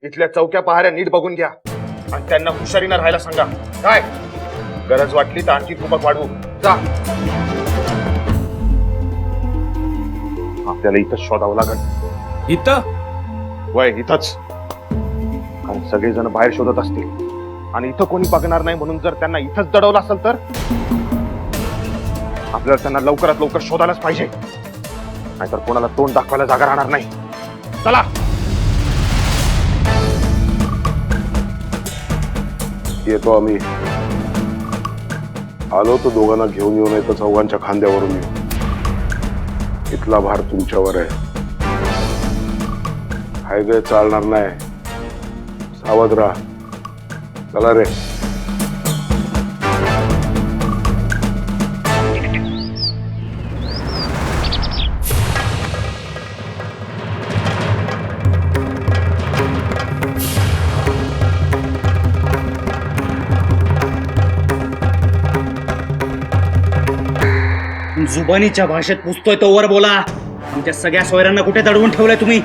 इथल्या चौक्या पहाऱ्या नीट बघून घ्या आणि त्यांना हुशारीनं राहायला सांगा. काय गरज वाटली तर आणखी कुपक वाढवू. जा. आपल्याला इथंच शोधावं लागेल. इथं वय इथंच. कारण सगळेजण बाहेर शोधत असतील आणि इथं कोणी बघणार नाही म्हणून जर त्यांना इथंच दडवलं असेल तर आपल्याला त्यांना लवकरात लवकर शोधायलाच पाहिजे. नाहीतर कोणाला तोंड दाखवायला जागा राहणार नाही. चला. येतो आम्ही. आलो तो दोघांना घेऊन येऊ नये तर चौघांच्या खांद्यावरून येऊ. इथला भार तुमच्यावर आहे. हायवे चालणार नाही. सावध राहा. चला रे. जुबानीच्या भाषेत पुसतोय तो वर बोला. आमच्या सगळ्या सोयऱ्यांना कुठे दडवून ठेवलंय तुम्ही?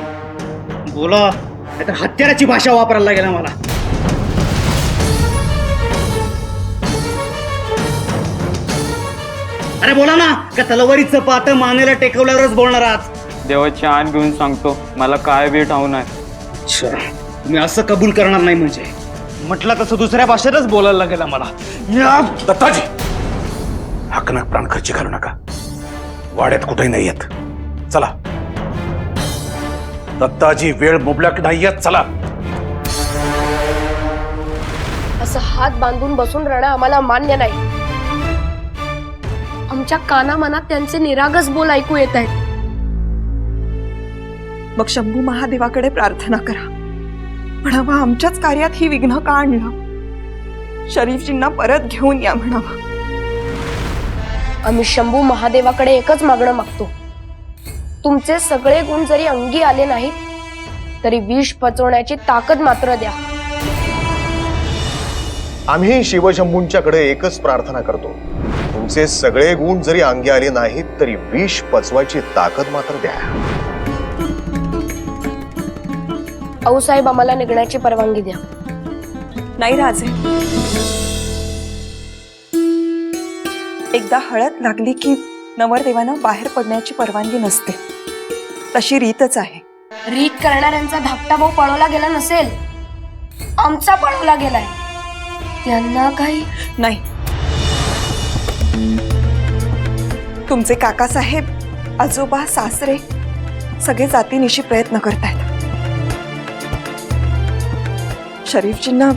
बोला, नाहीतर हत्याराची भाषा वापरायला लागेल मला. अरे बोला ना, का तलवारीचं पात मानेला टेकवल्यावरच बोलणार आहात? देवाची आण घेऊन सांगतो, मला काय बी ठाऊ नाही. अच्छा, तुम्ही असं कबूल करणार नाही म्हणजे? म्हटलं तसं दुसऱ्या भाषेतच बोलायला लागेल आम्हाला. दत्ताजी, हाकनाक प्राण खर्ची घालू नका. वाड्यात कुठेही नाही येत. चला दत्ताजी, वेळ मुबलक नाही येत. चला. असं हात बांधून बसून राहणं आम्हाला मान्य नाही. आमच्या कानामनात त्यांचे निरागस बोल ऐकू येत आहेत. मग शंभू महादेवाकडे प्रार्थना करा. म्हणावा आमच्याच कार्यात ही विघ्न का आणलं. शरीफजींना परत घेऊन या म्हणावा. आम्ही शंभू महादेवाकडे एकच मागणं मागतो. तुमचे सगळे गुण जरी अंगी आले नाहीत तरी विष पचवण्याची ताकद मात्र द्या. आम्ही शिवशंभूंच्याकडे एकच प्रार्थना करतो. तुमचे सगळे गुण जरी अंगी आले नाहीत तरी विष पचवायची ताकद मात्र द्या. आऊसाहेब, आम्हाला निघण्याची परवानगी द्या. नाही राजे, एकदा हळद लागली की नवरदेवानं बाहेर पडण्याची परवानगी नसते. तशी रीतच आहे. रीत करणाऱ्यांचा धाकटा भाऊ पळवला गेला नसेल, आमचा पळवला गेलाय. त्यांना काही नाही. तुमचे काकासाहेब, आजोबा, सासरे सगळे जातीनिशी प्रयत्न करतायत. शरीफजींना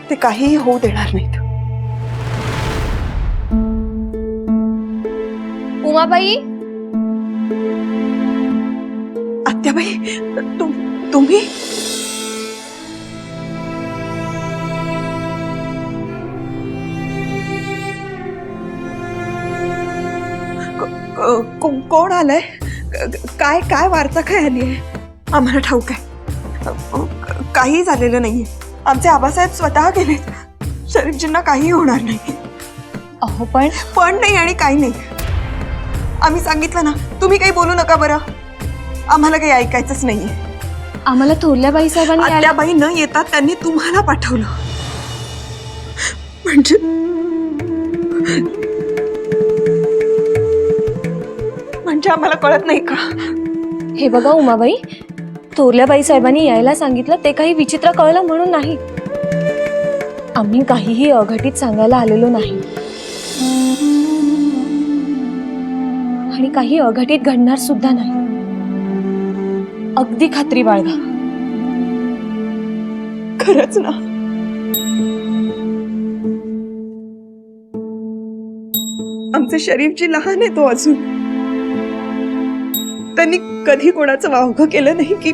ते काहीही होऊ देणार नाहीत. उमाबाई, आत्याबाई, तुम्ही कोण आलंय? काय काय वार्ता काय आली आहे? आम्हाला ठाऊक आहे. काही झालेलं नाहीये. आमचे आबासाहेब स्वतः गेलेत. शरीफजींना काही होणार नाही. अहो पण नाही आणि काही नाही. आम्ही सांगितलं ना, तुम्ही काही बोलू नका बरं. आम्हाला काही ऐकायचंच नाहीये. आम्हाला थोरल्याबाई साहेबांनी आत्याबाई न येता त्यांनी तुम्हाला पाठवलं. म्हणजे आम्हाला कळत नाही का? हे बघा उमाबाई, थोरल्याबाई साहेबांनी यायला सांगितलं ते काही विचित्र कळलं म्हणून नाही. आम्ही काहीही अघटित सांगायला आलेलो नाही आणि काही अघटित घडणार सुद्धा नाही. अगदी खात्री बाळगा. खरंच ना? आमचे शरीफजी लहान आहे तो अजून. त्यांनी कधी कोणाचं वावगं केलं नाही की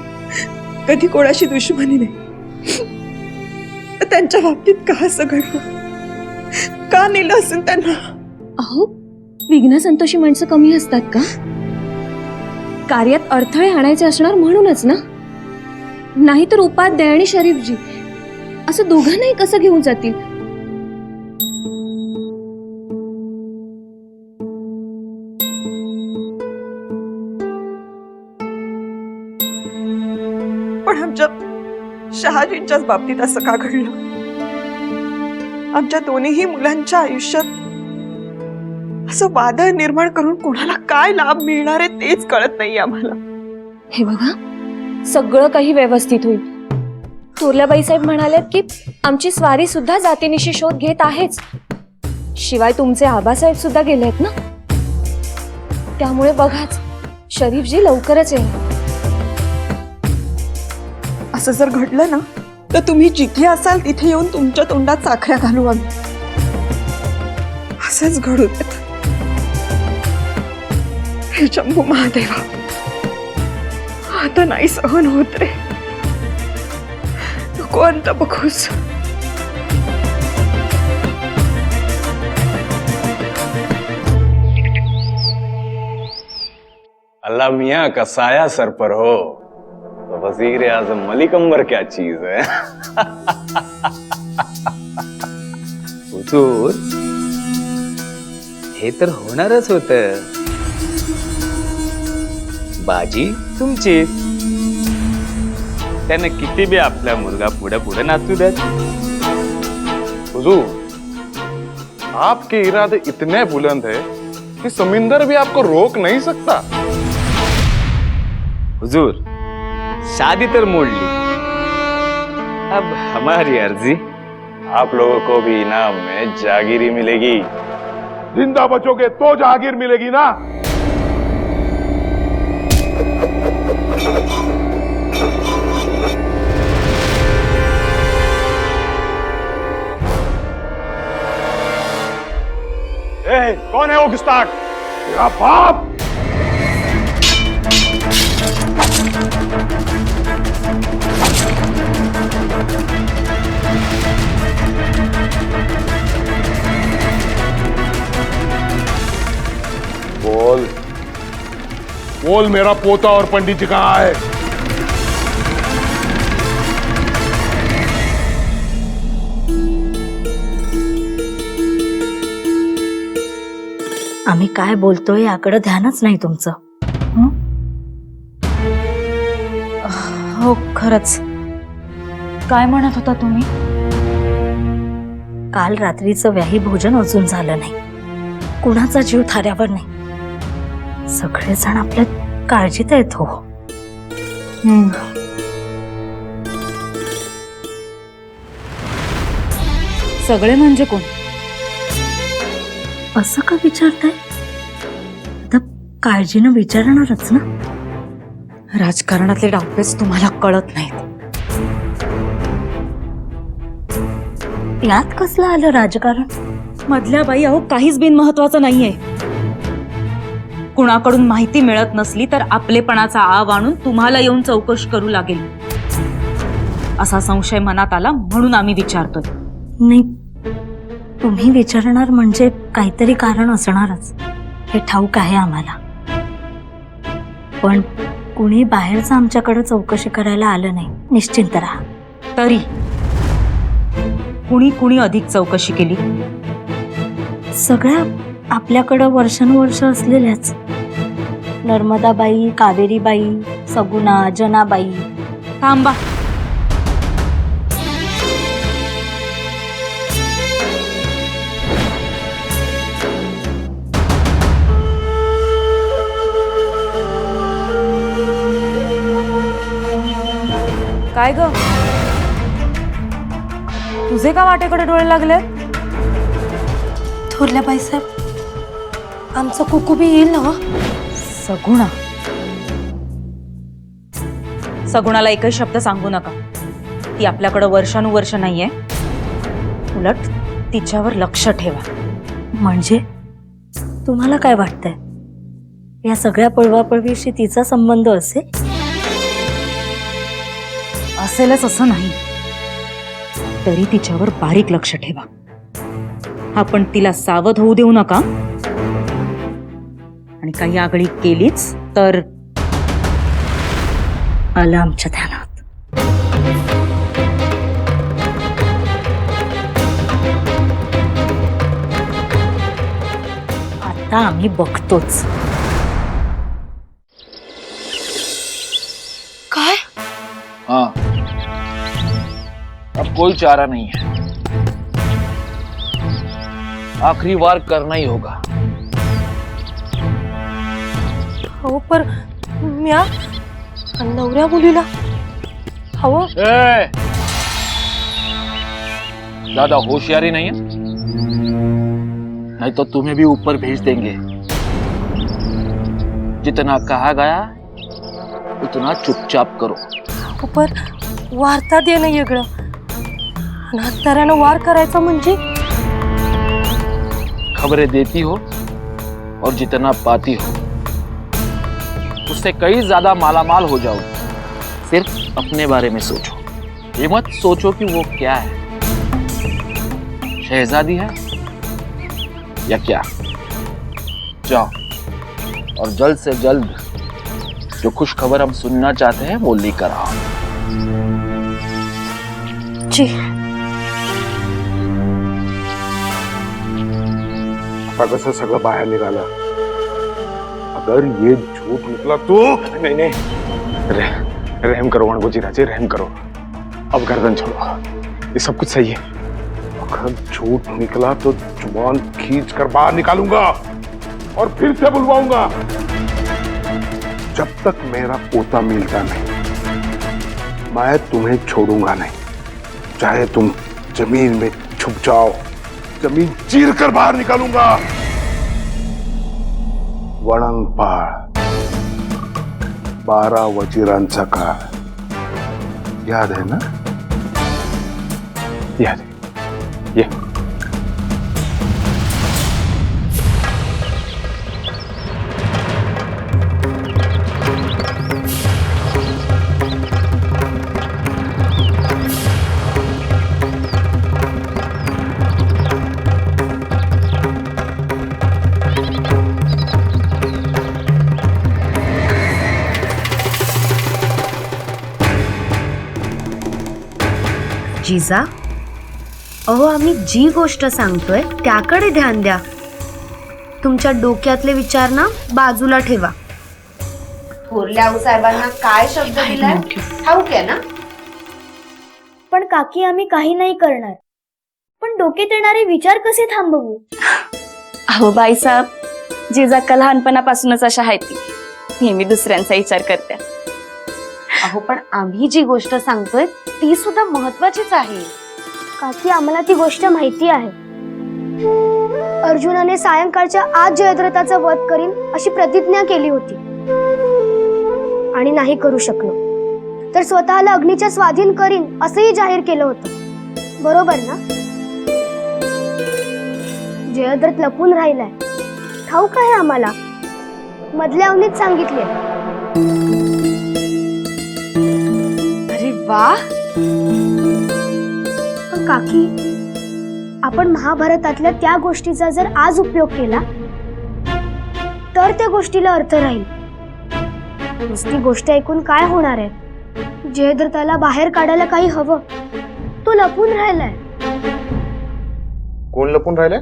कधी कोणाशी दुश्मनी नाही. त्यांच्या बाबतीत का असं घडलं? का नेलं असेल त्यांना? अहो, विघ्न संतोषी माणसं कमी असतात का? कार्यात अडथळे आणायचे असणार म्हणूनच ना. नाहीतर उपाध्याय आणि शरीफजी असं दोघांनाही कसं घेऊन जातील? पण आमच्या शहाजींच्याच बाबतीत असं का घडलं? आमच्या दोन्हीही मुलांच्या आयुष्यात असं वादळ निर्माण करून कोणाला काय लाभ मिळणार आहे तेच कळत नाही आम्हाला. हे बघा, सगळं काही व्यवस्थित होईल. थोरल्याबाई साहेब म्हणालेत की आमची स्वारी सुद्धा जातीनिशी शोध घेत आहेच. शिवाय तुमचे आबासाहेब सुद्धा गेलेत ना, त्यामुळे बघाच शरीफजी लवकरच येईल. असं जर घडलं ना तर तुम्ही जिथे असाल तिथे येऊन तुमच्या तोंडात साखऱ्या घालू आम्ही. असंच घडू देत. हे शंभू महादेवा, आता नाही सहन होत रे. नको अंत बघूस. अल्लाह मियाँ का साया सर पर हो तो वजीर आजम मलिक अंबर क्या चीज है. हुजूर, हे तर होणारच होत. बाजी तुमची, त्यानं किती बी आपला मुलगा पुढे पुढे नाचू द्या. हुजूर, आपके इरादे इतने बुलंद है कि समुंदर भी आपको रोक नहीं सकता. हुजूर, शादी तर मोडली, अब हमारी अर्जी. आप लोगों को भी इनाम में जागीरी मिलेगी. जिंदा बचोगे तो जागीर मिलेगी ना. कौन है वो गुस्ताख? तेरा बाप. बोल बोल, मेरा पोता और पंडित जी कहाँ है? आम्ही काय बोलतोय याकडे ध्यानच नाही तुमचं. हो, खरंच. काय म्हणत होता तुम्ही? काल रात्रीचं व्याही भोजन अजून झालं नाही. कुणाचा जीव थाऱ्यावर नाही. सगळेजण आपल्या काळजीत आहेत हो. सगळे म्हणजे कोण? असं का विचारताय? आता काळजीनं विचारणारच ना. राजकारणातले डावपेच तुम्हाला कळत नाहीत. यात कसलं आलं राजकारण? मधल्या बाई, अहो काहीच बिनमहत्वाचं नाहीये. कुणाकडून माहिती मिळत नसली तर आपलेपणाचा आव आणून तुम्हाला येऊन चौकशी करू लागेल असा संशय मनात आला, म्हणून आम्ही विचारतोय. नाही, तुम्ही विचारणार म्हणजे काहीतरी कारण असणारच, हे ठाऊक आहे आम्हाला. पण कुणी बाहेरचं आमच्याकडे चौकशी करायला आलं नाही. निश्चिंत राहा. तरी कुणी कुणी अधिक चौकशी केली? सगळ्या आपल्याकडं वर्षानुवर्ष असलेल्याच. नर्मदाबाई, कावेरीबाई, सगुणा, जनाबाई. थांबा. काय ग, तुझे का वाटेकडे डोळे लागले? थोरल्या बाईसाहेब, आमचं कुकू बी येईल ना. सगुणा? सगुणाला एकही शब्द सांगू नका. ती आपल्याकडे वर्षानुवर्ष नाहीये. उलट तिच्यावर लक्ष ठेवा. म्हणजे तुम्हाला काय वाटतंय, या सगळ्या पळवापळवीशी तिचा संबंध असेल? असेलच असं नाही, तरी तिच्यावर बारीक लक्ष ठेवा. आपण तिला सावध होऊ देऊ नका. आणि काही आगळी केलीच तर आलं आमच्या ध्यानात. आता आम्ही बघतोच. काय? कोई चारा नहीं है, आखिरी वार करना ही होगा। हो पर म्या नवऱ्या मुलीला हवं ए, ज्यादा होशियारी नहीं है, नहीं तो तुम्हें भी ऊपर भेज देंगे। जितना कहा गया उतना चुपचाप करो। हो पर वार्ता देणं वेगळं आणि हत्यारानं वार करायचा म्हणजे खबरें देती हो और जितना पाती हो उससे कई ज्यादा मालामाल हो जाओगे। सिर्फ अपने बारे में सोचो, ये मत सोचो कि वो क्या है, शहजादी है या क्या। जाओ और जल्द से जल्द जो खुश खबर हम सुनना चाहते हैं वो लेकर आओ। जी आता कसं सगळं बाहेर निघालं। अगर ये झूठ निकला तो नहीं रहम करो वणगो राजे, रहम करो, अब गर्दन छोड़ो, ये सब कुछ सही है। अगर झूठ निकला तो जुबान खींच कर बाहर निकालूंगा और फिर से बुलवाऊंगा। जब तक मेरा पोता मिलता नहीं मैं तुम्हें छोड़ूंगा नहीं, चाहे तुम जमीन में छुप जाओ, जमीन चीर कर बाहर निकालूंगा। वळंगपाळ 12 वजीरांचा काळ याद है ना? याद है। ये जिजा, अहो आम्ही जी गोष्ट सांगतोय त्याकडे ध्यान द्या. तुमच्या डोक्यातले विचार ना बाजूला ठेवा. थोरल्या साहेबांना काय शब्द दिलाय ठाऊक आहे ना? पण काकी आम्ही काही नाही करणार. पण डोक्यात येणारे विचार कसे थांबवू? अहो बाईसाहेब, जिजाक्का लहानपणापासूनच अशा आहेत ती, नेहमी दुसऱ्यांचा विचार करत्या. अहो पण आम्ही जी गोष्ट सांगतोय ती सुद्धा महत्वाचीच आहे. काकी आम्हाला ती गोष्ट माहिती आहे. अर्जुनाने सायंकाळच्या आत जयद्रथाचा वध करीन अशी प्रतिज्ञा केली होती आणि नाही करू शकलो तर स्वतःला अग्नीच्या स्वाधीन करीन असंही जाहीर केलं होतं. बरोबर ना? जयद्रथ लपून राहिलाय ठाऊक आहे आम्हाला. मधल्या अवनीत सांगितले. अरे वा. पण काकी, आपण महाभारतातल्या त्या गोष्टीचा जर आज उपयोग केला तर त्या गोष्टीला अर्थ राहील. नुसती गोष्ट ऐकून काय होणार आहे? जयद्रथाला बाहेर काढायला काही हवं. तो लपून राहिलाय. कोण लपून राहिलंय?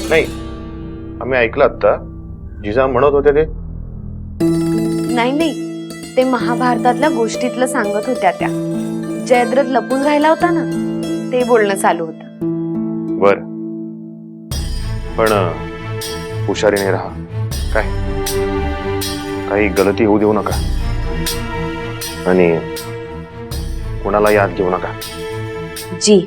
नाही, आम्ही ऐकलं आता जिजा म्हणत होते ते. नाही, ते महाभारतातल्या गोष्टीतलं सांगत होत्या त्या. जयद्रथ लपून राहिला होता ना, ते बोलणं चालू होतं. बर, पण हुशारीने राहा. काय काही गलती होऊ देऊ नका आणि कोणाला याद घेऊ नका. जी.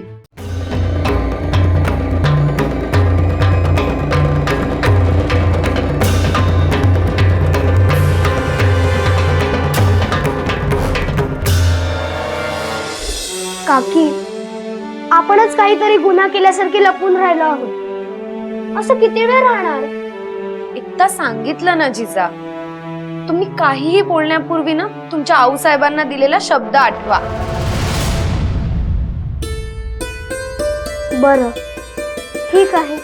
काकी, आपणच काहीतरी गुन्हा केल्यासारखे लपून राहिलो आहोत. असं किती वेळ राहणार? एकदा सांगितलं ना जिजा, तुम्ही काहीही बोलण्यापूर्वी ना तुमच्या आऊसाहेबांना दिलेला शब्द आठवा. बरं, ठीक आहे.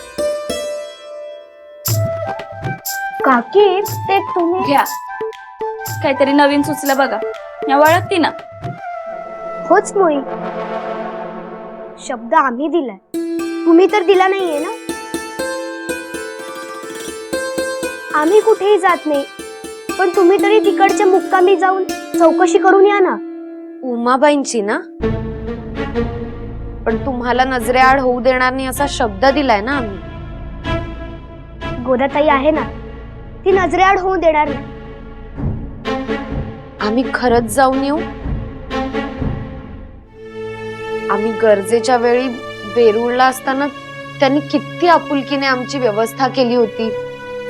काकी, ते तुम्ही घ्या, काहीतरी नवीन सुचलं बघा. या वळखती ना? होच मोई. शब्द आम्ही दिलाय, तुम्ही तर दिला नाहीये ना. आम्ही कुठेही जात नाही, पण तुम्ही तरी तिकडच्या मुक्कामी जाऊन चौकशी करून या ना. उमाबाईंची ना? पण तुम्हाला नजरेआड होऊ देणार नाही असा शब्द दिलाय ना आम्ही. गोदाताई आहे ना, ती नजरेआड होऊ देणार नाही. आम्ही खरंच जाऊन येऊ. आम्ही गरजेच्या वेळी वेरूळला असताना त्यांनी किती आपुलकीने आमची व्यवस्था केली होती,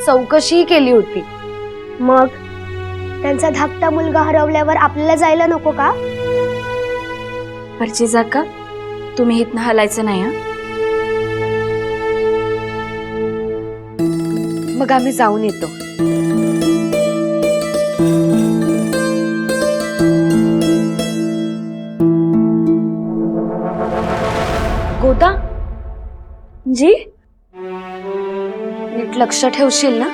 चौकशीही केली होती. मग त्यांचा धाकटा मुलगा हरवल्यावर आपल्याला जायला नको का? परचेजा का तुम्ही इथनं हलायचं नाही. मग आम्ही जाऊन येतो. गोदा जी नीट लक्ष ठेवशील ना?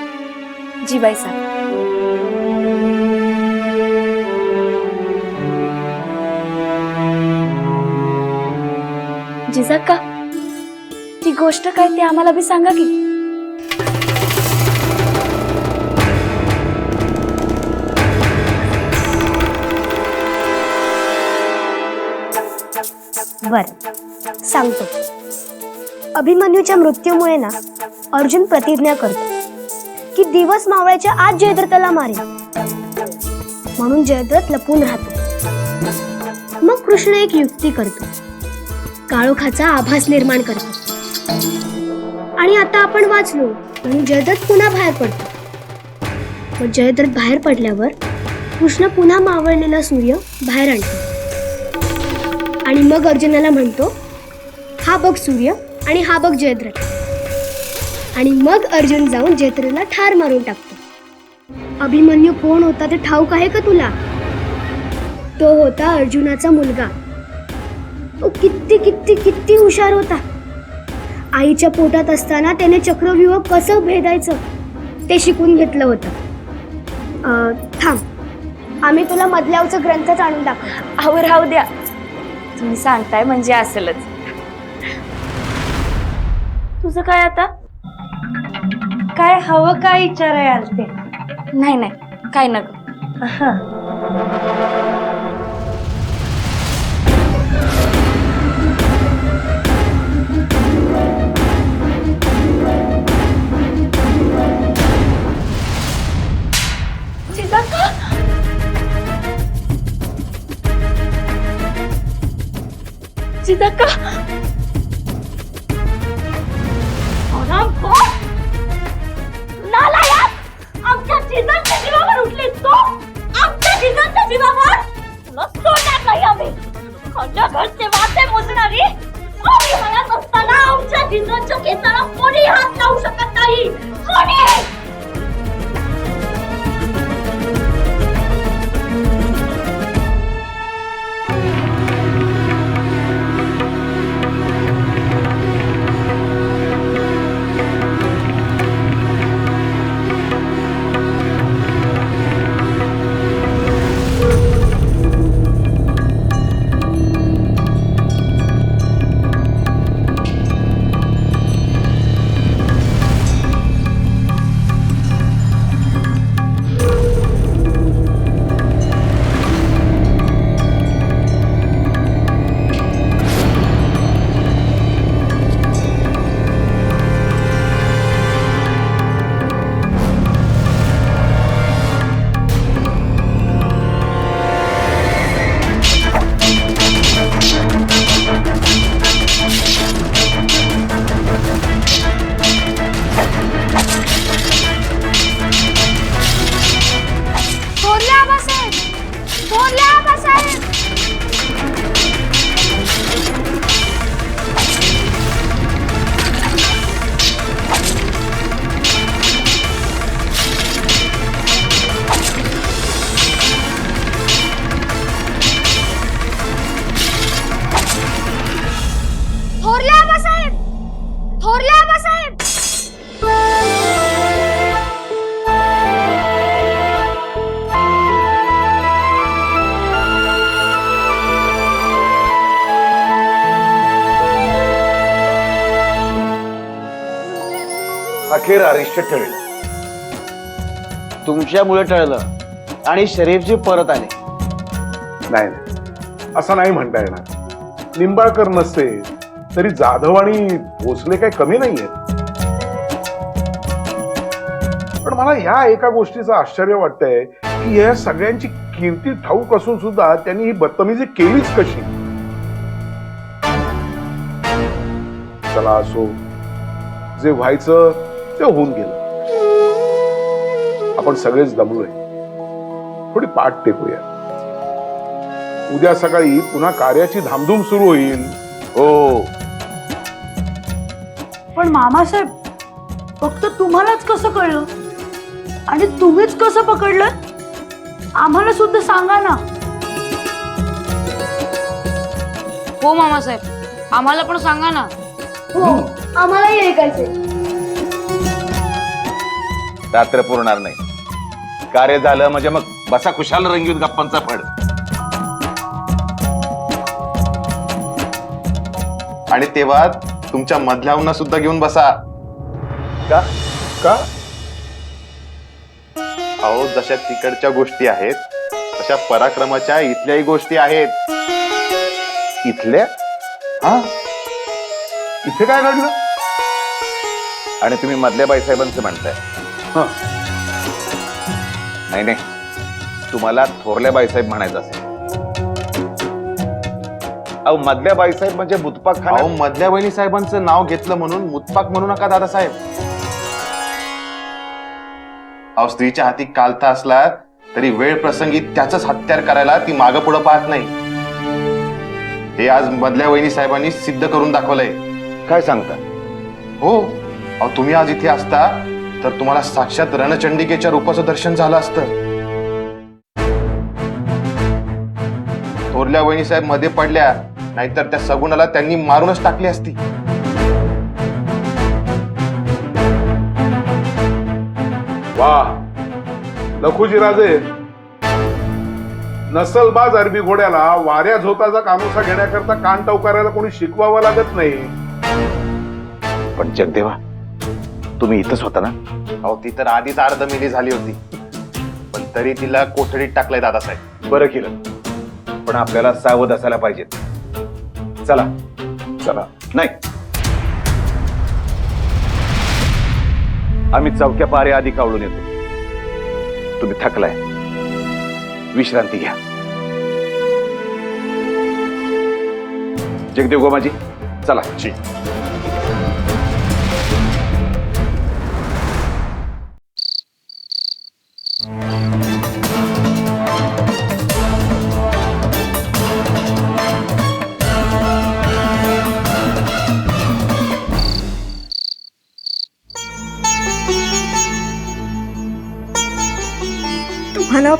जी बाई साहेब. जिजाक्का, ती गोष्ट काय ती आम्हाला बी सांगा की. बर, सांगतो. अभिमन्यूच्या मृत्यूमुळे ना अर्जुन प्रतिज्ञा करतो की दिवस मावळ्याच्या आत जयद्रथला मारेल. म्हणून जयद्रथ लपून राहतो. मग कृष्ण एक युक्ती करतो, काळोखाचा आभास निर्माण करतो. आणि आता आपण वाचलो म्हणून जयद्रथ पुन्हा बाहेर पडतो. मग जयद्रथ बाहेर पडल्यावर कृष्ण पुन्हा मावळलेला सूर्य बाहेर आणतो. आणि मग अर्जुनाला म्हणतो, हा बघ सूर्य आणि हा बघ जयद्रथ. आणि मग अर्जुन जाऊन जयद्रथला ठार मारून टाकतो. अभिमन्यू कोण होता ते ठाऊक आहे का तुला? तो होता अर्जुनाचा मुलगा. तो किती किती किती हुशार होता. आईच्या पोटात असताना त्याने चक्रव्यूह कसं भेदायचं ते शिकून घेतलं होतं. थांब, आम्ही तुला मधल्यावचं ग्रंथच आणून दाखव. आवर राहू द्या, तुम्ही सांगताय म्हणजे असेलच. तुझं काय आता? काय हवं काय विचाराय आलते? नाही नाही, काय नको. जिजाक्का, नालायक! आमच्या जिजांच्या जीवावर उठलीस तू? आमच्या जिजांच्या जीवावर? तुला सोडणार नाही आम्ही. खंड घरचे वाटे मोजणारी आम्ही म्हणत असताना आमच्या जिजांच्या केसाला कोणी हात लावू शकत नाही. कोणी? अखेर आरिष्ट टळलं. तुमच्यामुळे टळलं आणि शरीफजी परत आले. नाही, असं नाही म्हणता येणार. निंबाळकर नसते तरी जाधव आणि भोसले काही कमी नाहीये. पण मला ह्या एका गोष्टीचं आश्चर्य वाटतंय की या सगळ्यांची कीर्ती ठाऊक असून सुद्धा त्यांनी ही बदतमीजी केलीच कशी. चला असो, जे व्हायचं ते होऊन गेलं. आपण सगळेच दमलोय, थोडी पाठ टेकूया. उद्या सकाळी पुन्हा कार्याची धामधूम सुरू होईल. हो, पण मामासाहेब, फक्त तुम्हालाच कसं कळलं आणि तुम्हीच कसं पकडलं? आम्हाला सुद्धा सांगा ना. हो मामासाहेब, आम्हाला पण सांगा ना. हो, आम्हालाही ऐकायचंय. रात्र पुरणार नाही. कार्य झालं म्हणजे मग बसा खुशाल रंगीत गप्पांचा फड. आणि तेव्हा तुमच्या मधल्याहून सुद्धा घेऊन बसा. का का अहो, जशा तिकडच्या गोष्टी आहेत तशा पराक्रमाच्या इथल्याही गोष्टी आहेत. इथल्या? हा, इथे काय घडलं? आणि तुम्ही मधल्या बाईसाहेबांचं म्हणताय? हा, नाही नाही, तुम्हाला थोरल्या बाईसाहेब म्हणायचं असेल. अहो, मधल्या बाईसाहेब म्हणजे मुतपाक खाना. अहो, मधल्या वहिनी साहेबांचं नाव घेतलं म्हणून मुतपाक म्हणू नका दादासाहेब. अहो, स्त्रीच्या हाती कालता असला तरी वेळ प्रसंगी त्याच हत्यार करायला ती मागं पुढं पाहत नाही. हे आज मधल्या वहिनी साहेबांनी सिद्ध करून दाखवलंय. काय सांगता? हो, अहो, तुम्ही आज इथे असता तर तुम्हाला साक्षात रणचंडिकेच्या रूपाचं दर्शन झालं असतं. थोरल्या वहिनी साहेब मध्ये पडल्या, नाहीतर त्या सगुणाला त्यांनी मारूनच टाकली असती. वा, लखुजीराजे, नसलबाज अरबी घोड्याला वाऱ्या झोताचा कानोसा घेण्याकरता कान टवकारायला कोणी शिकवावं लागत नाही. पण जगदेवा, तुम्ही इथंच होता ना? अहो, ती तर आधीच अर्धमिली झाली होती, पण तरी तिला कोठडीत टाकलंय दादासाहेब. बरं केलं, पण आपल्याला सावध असायला पाहिजे. चला चला. नाही, आम्ही चौक्या पारे आधी कावळून येतो. तुम्ही थकलाय, विश्रांती घ्या. जगदेव गोमाजी, चला. तुम्हाला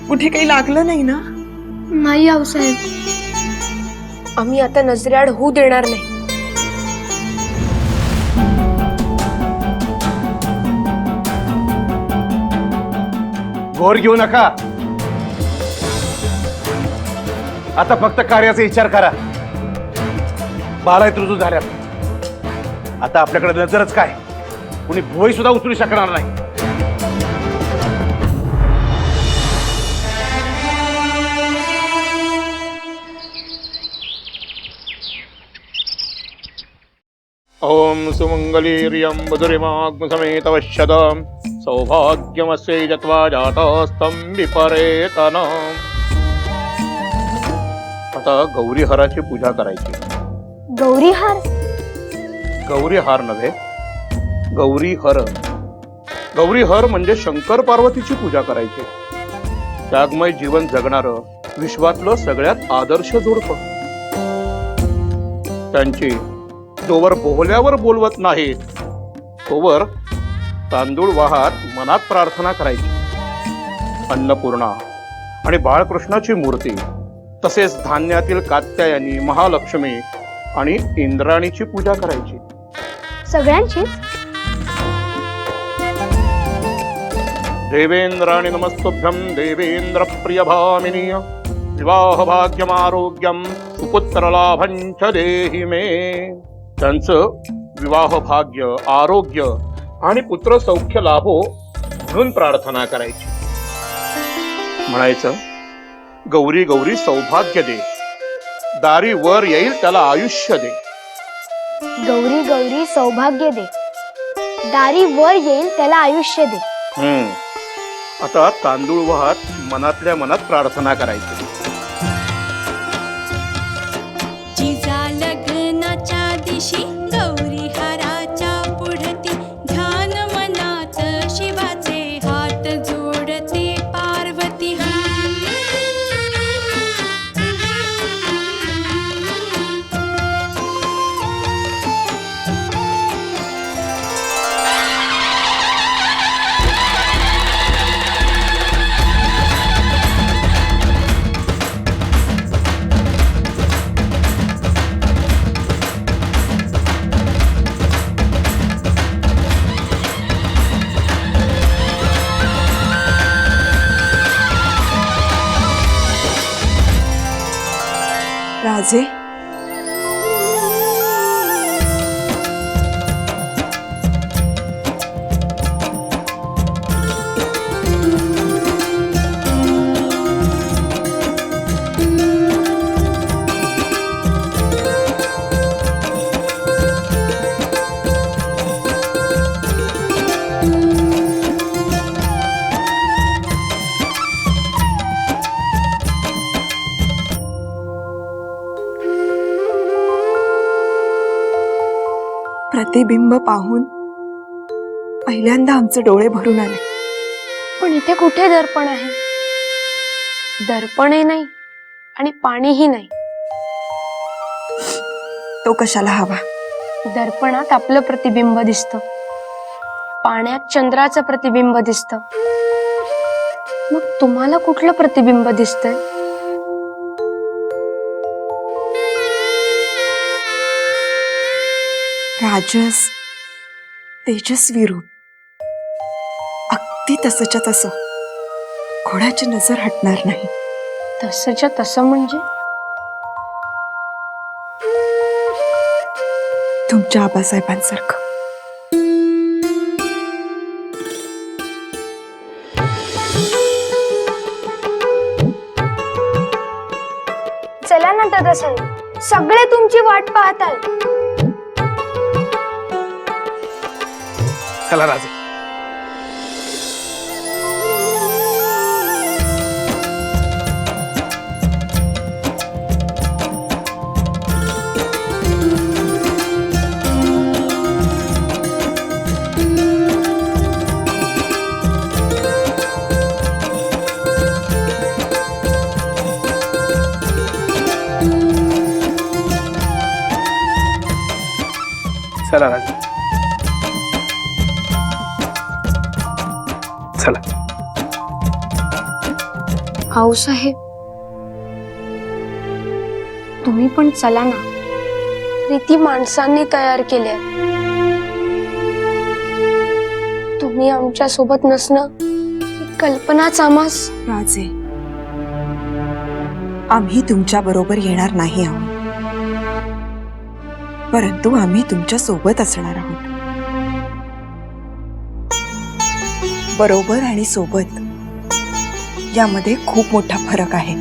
कुठे काही लागलं नाही ना? नाही आऊसाहेब, आम्ही आता नजरेआड होऊ देणार नाही. घोर घेऊ नका. आता फक्त कार्याचा विचार करा. 12 ऋतू झाल्यात. आता आपल्याकडे नजरच काय, कुणी भुवई सुद्धा उचलू शकणार नाही. ओम सुमंगलीर्यं मधुरिमाग्मसमेत वश्यदं सौभाग्यमस्यै जत्वा जातस्तं विपरेतनम्. आता गौरीहाराची पूजा करायची. गौरीहार? गौरीहार नव्हे, गौरीहर. गौरीहर म्हणजे शंकर पार्वतीची पूजा करायची. त्यागमय जीवन जगणारं विश्वातलं सगळ्यात आदर्श जोडपं. त्यांची जोवर बोहल्यावर बोलवत नाहीत तोवर तांदूळ वाहात मनात प्रार्थना करायची. अन्नपूर्णा आणि बाळकृष्णाची मूर्ती, तसेच धान्यातील कात्यायनी, महालक्ष्मी आणि इंद्राणीची पूजा करायची. सगळ्यांचीच? देवेंद्राणि नमस्तुभ्यं देवेंद्र प्रिय भामिनी. विवाह भाग्यम आरोग्यम सुपुत्र लाभं च देहि मे. त्यांचं विवाह भाग्य, आरोग्य आणि पुत्र सौख्य लाभो म्हणून प्रार्थना करायची. म्हणायचं, गौरी गौरी सौभाग्य दे, दारी वर येईल त्याला आयुष्य दे. गौरी गौरी सौभाग्य दे, दारी वर येईल त्याला आयुष्य दे. आता तांदूळ वाहत मनातल्या मनात प्रार्थना करायची. जिजा लग्नाच्या दिशी गौरी हाराच्या पुढती ध्यान मनात शिवाचे हात जोडते पार्वती. राजे, प्रतिबिंब पाहून पहिल्यांदा आमचे डोळे भरून आले. पण इथे कुठे दर्पण आहे? दर्पणही नाही आणि पाणीही नाही. तो कशाला हवा? दर्पणात आपलं प्रतिबिंब दिसतं, पाण्यात चंद्राचं प्रतिबिंब दिसतं. मग तुम्हाला कुठलं प्रतिबिंब दिसतंय? राजस तेजस्वी रूप, अगदी तसंच्या तसं, कोणाची नजर हटणार नाही. तसंच्या तसं म्हणजे? तुमच्या आबासाहेबांसारखं. चला ना दादा साहेब, सगळे तुमची वाट पाहतात. चला राजे. चला राजे, चला. आऊसाहेब, तुम्ही पण चला ना. रीती माणसांनी तयार केल्या. तुम्ही आमच्या सोबत नसणं ही कल्पनाच आम्हास. राजे, आम्ही तुमच्या बरोबर येणार नाही आहोत, परंतु आम्ही तुमच्या सोबत असणार आहोत. बरोबर आणि सोबत यामध्ये खूप मोठा फरक आहे.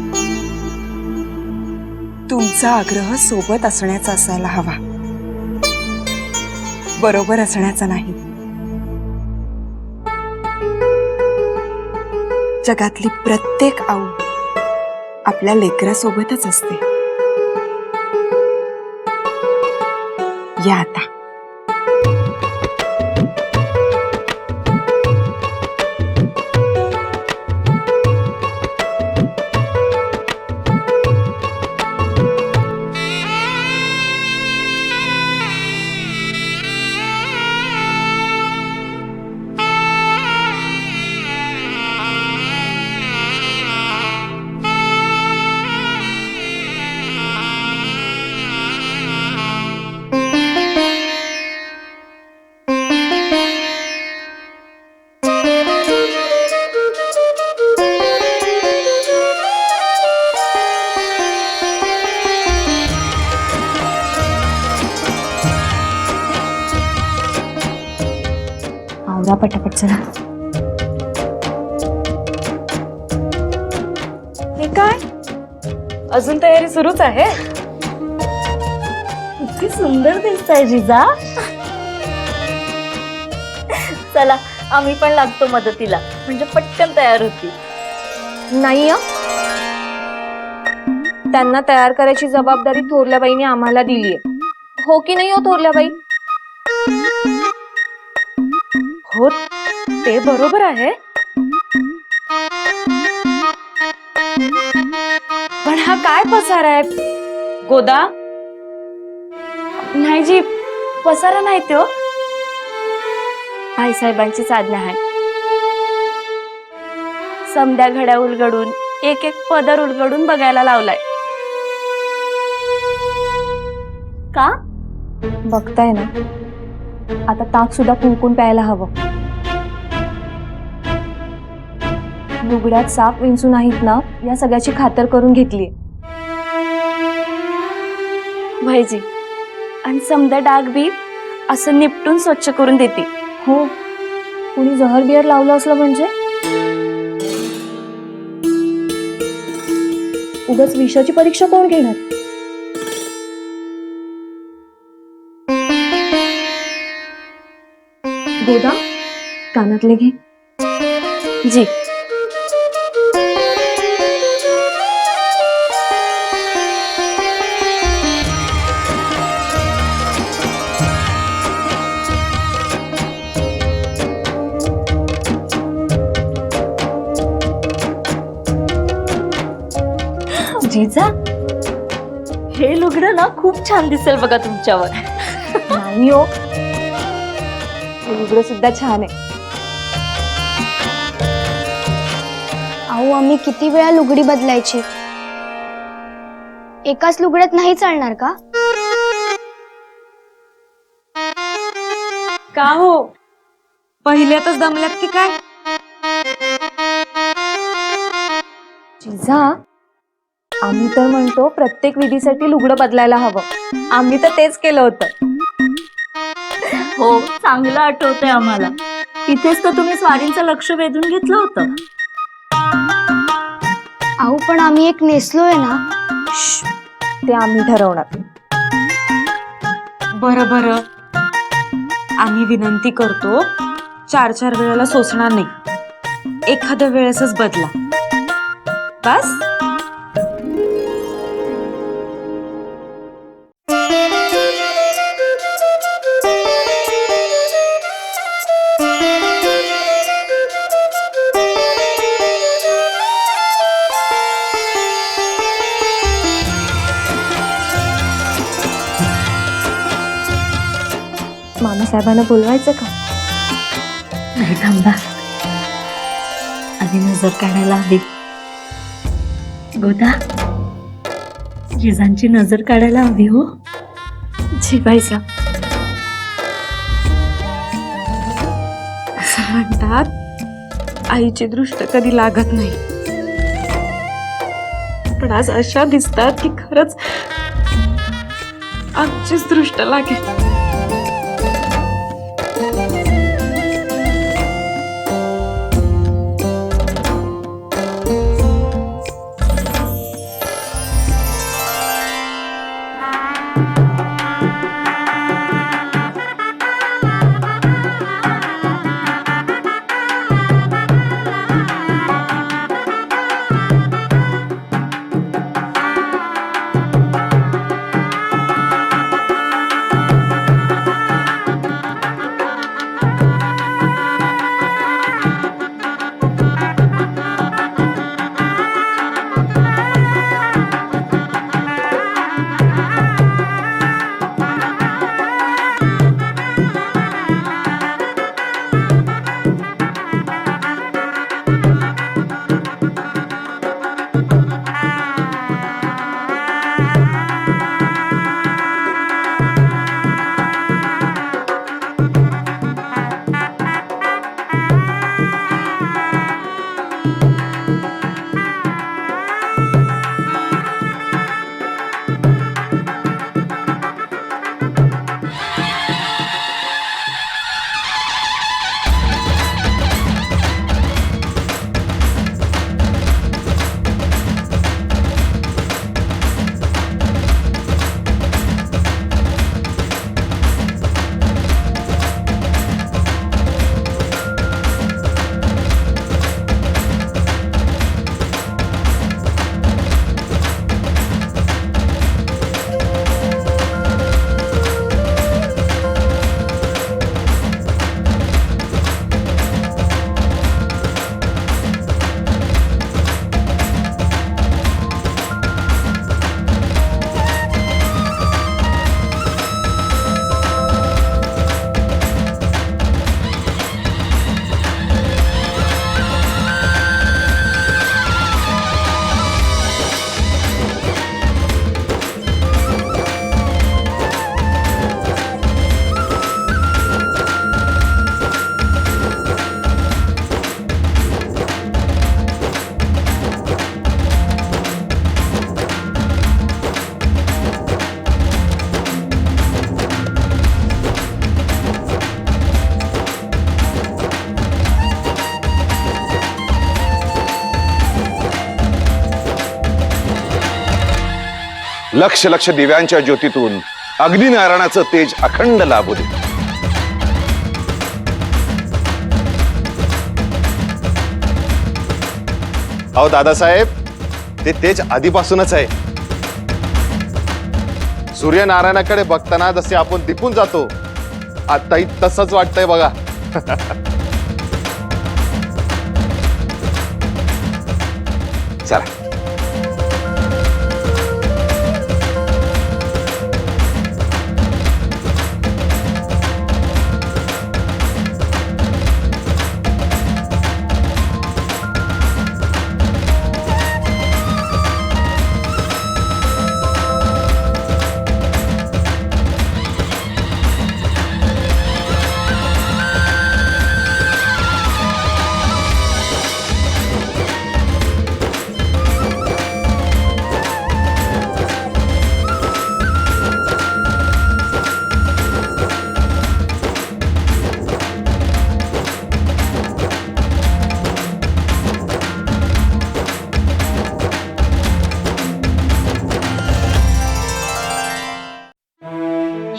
तुमचा आग्रह सोबत असण्याचा असायला हवा, बरोबर असण्याचा नाही. जगातली प्रत्येक आऊ आपल्या लेकरासोबतच असते. या आता. आवरा पटापट चला. हे काय, अजून तयारी सुरूच आहे? किती सुंदर दिसताय जिजा. चला आम्ही पण लागतो मदतीला, म्हणजे पटकन तयार होती. नाही हं. त्यांना तयार करायची जबाबदारी थोरल्याबाईने आम्हाला दिलीये. हो की नाही हो थोरल्याबाई? हो ते बरोबर आहे, पण हा काय पसारा आहे गोदा? नाही जी, पसारा नाही तो, आईसाहेबांचीच आज्ञा आहे. समद्या घड्या उलगडून एक एक पदर उलगडून बघायला लावलाय. का? बघताय ना, आता ताक सुद्धा कुंकून प्यायला हवं. लुगड्यात साप विंचू नाहीत ना, या सगळ्याची खातर करून घेतलीये. भाईजी, आणि समद्या डाग बी असं निपटून स्वच्छ करून देते. हो, कुणी जहर बिअर लावलं असलं म्हणजे उगाच विषाची परीक्षा कोण घेणार? गोदा, कानातले घे. जी. जिजा हे लुगडं ना खूप छान दिसेल बघा तुमच्यावर. नाही हो, हे लुगडं सुद्धा छान आहे. अहो आम्ही किती वेळा लुगडी बदलायची, एकाच लुगड्यात नाही चालणार का? का हो, पहिल्यातच दमल्यात की काय? जिजा, आम्ही तर म्हणतो प्रत्येक विधीसाठी लुगडं बदलायला हवं. आम्ही तर तेच केलं होतं. हो चांगलं आठवतंय आम्हाला. इथेच तर तुम्ही स्वारींचं लक्ष वेधून घेतलं होतं. अहो पण आम्ही एक नेसलोय ना. ते आम्ही ठरवणार. बरं बरं, आम्ही विनंती करतो, 4-4 वेळेला सोसणार नाही, एखाद्या वेळेसच बदला बस. मामासाहेबांना बोलवायचं का? नाही थांबा, आधी नजर काढायला हवी. गोदा, जिजांची नजर काढायला हवी हो. जिवायचा असं म्हणतात, आईची दृष्ट कधी लागत नाही, पण आज अशा दिसतात की खरंच आमचीच दृष्ट लागेल. लक्ष लक्ष दिव्यांच्या ज्योतीतून अग्निनारायणाचं तेज अखंड लाभू दे. अहो दादासाहेब, ते तेज आधीपासूनच आहे. सूर्यनारायणाकडे बघताना जसे आपण दिपून जातो, आताही तसंच वाटतंय बघा. चला.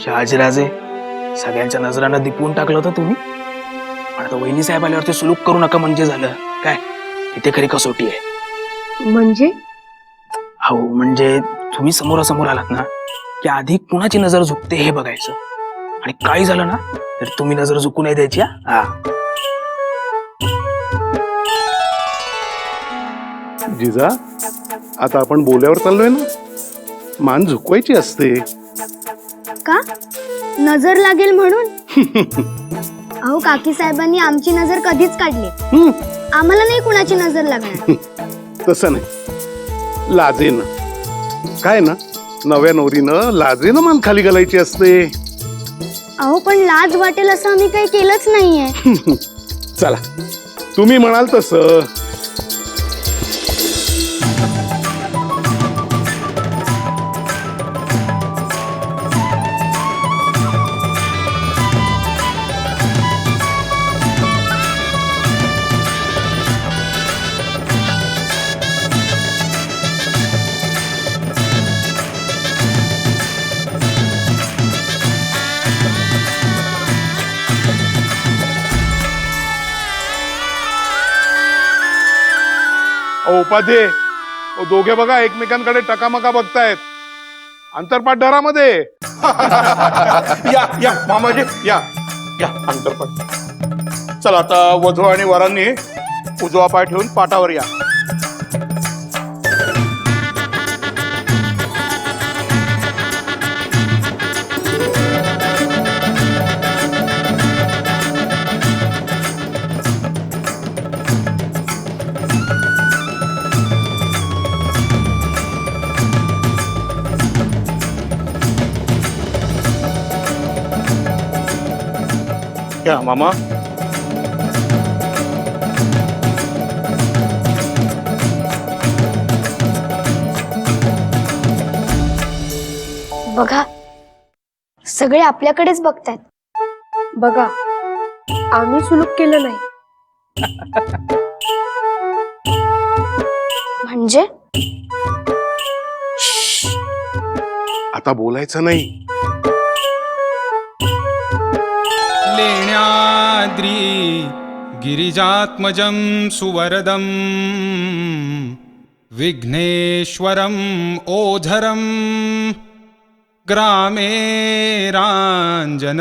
शहाजीराजे, सगळ्यांच्या नजरांना दिपवून टाकलं होतं तुम्ही. पण आता वहिनी साहेब आल्यावरती सुलूक करू नका म्हणजे झालं काय? इथे खरी कसोटी आहे. म्हणजे हो, म्हणजे तुम्ही समोरासमोर आलात ना की आधी कुणाची नजर झुकते हे बघायचं, आणि काही झालं ना तर तुम्ही नजर झुकू नाही द्यायची. हा, जिजा, आता आपण बोल्यावर चाललोय ना, मान झुकवायची असते. का? नजर लागेल म्हणून? अहो, काकी साहेबांनी आमची नजर कधीच काढली. आम्हाला नाही कुणाची नजर लागणार. तसं नाही, लाजेनं. काय ना, नव्या नवरीनं लाजेनं मान खाली घालायची असते. अहो, पण लाज वाटेल असं आम्ही काही केलंच नाहीये. चला, तुम्ही म्हणाल तसं. उपाध्ये, दोघे बघा एकमेकांकडे टकामका बघतायत. अंतरपाठ दरामध्ये. या या मामाजी, या या अंतरपट. चला, आता वधू आणि वरांनी उजवा पाय ठेवून पाटावर या. या मामा. बघा, सगळे आपल्याकडेच बघतायत. बघा, आम्ही सुलूक केलं नाही. म्हणजे आता बोलायचं नाही. लेण्याद्री गिरिजात्मजं सुवरदं विघ्नेश्वरं ओझरं ग्रामे राञ्जनसंस्थितो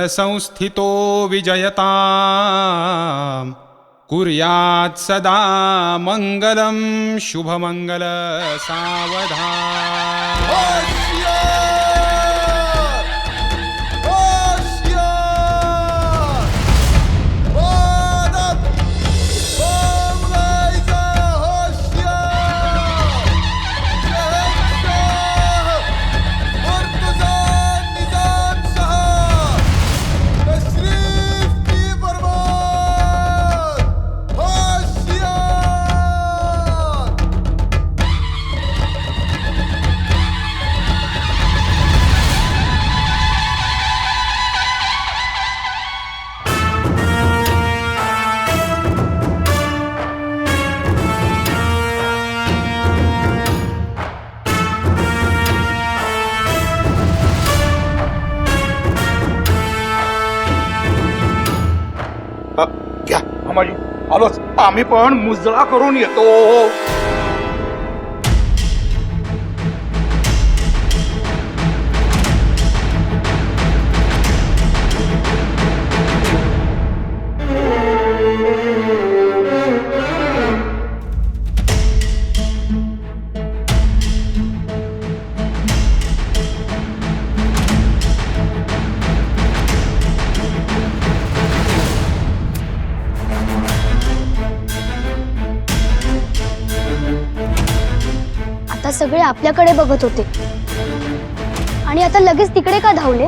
विजयतां कुर्यात् सदा मङ्गलं शुभमङ्गल सावधान. घ्या मामाजी, आलोच. आम्ही पण मुजरा करून येतो. आता सगळे आपल्याकडे बघत होते आणि आता लगेच तिकडे का धावले?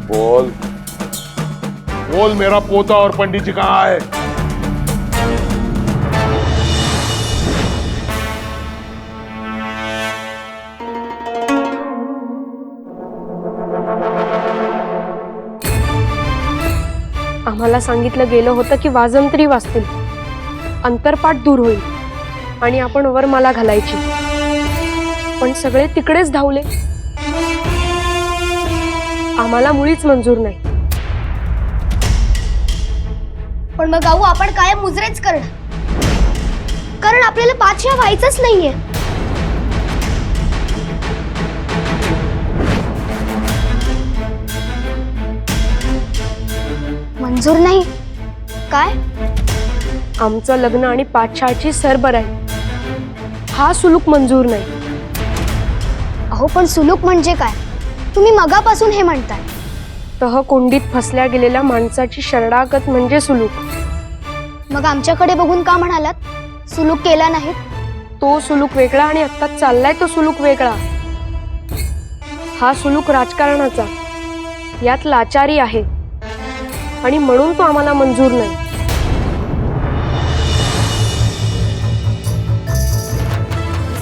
बोल बोल, मेरा पोता और पंडित जी कहाँ है? आम्हाला सांगितलं गेलं होतं की वाजंत्री वाजतील, अंतरपाठ दूर होईल आणि आपण वरमाला घालायची, पण सगळे तिकडेच धावले. आम्हाला मुळीच मंजूर नाही. पण मग आऊ आपण कायम मुजरेच करणार, कारण आपल्याला बादशाह व्हायचंच नाहीये. मंजूर नाही काय? आमचं लग्न आणि पातशाळची सरबराई, हा सुलूक मंजूर नाही. अहो पण सुलूक म्हणजे काय? तुम्ही मगापासून हे म्हणताय. तह कोंडीत फसल्या गेलेल्या माणसाची शरणागत म्हणजे सुलूक. मग आमच्याकडे बघून का म्हणालात सुलूक केला नाही? तो सुलूक वेगळा आणि आता चाललाय तो सुलूक वेगळा. हा सुलूक राजकारणाचा, यात लाचारी आहे आणि म्हणून तो आम्हाला मंजूर नाही.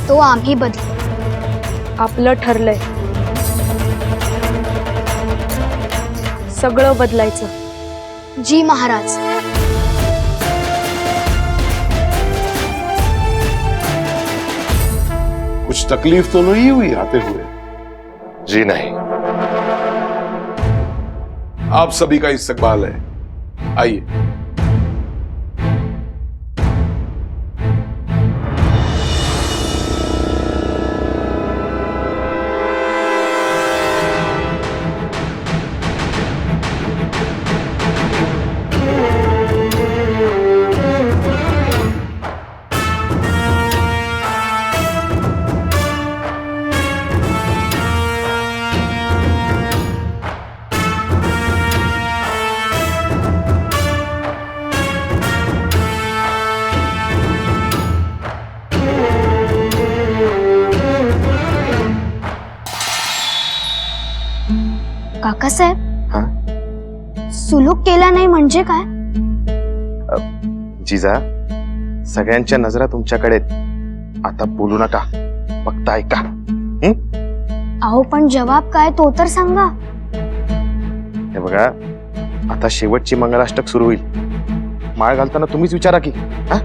तो आम्ही बदलू. आपलं ठरलंय, सगळं बदलायचं. जी महाराज. कुछ तकलीफ तो नहीं हुई आते हुए? जी नहीं. आप सभी का इस्तकबाल है, आइए. काकासाहेब, सुलूक केला नाही म्हणजे काय? जिजा, सगळ्यांच्या नजरा तुमच्याकडे आता बोलू नका, फक्त ऐका. अहो पण जवाब काय तो तर सांगा. हे बघा, आता शेवटची मंगलाष्टक सुरू होईल. माळ घालताना तुम्हीच विचारा की, हा?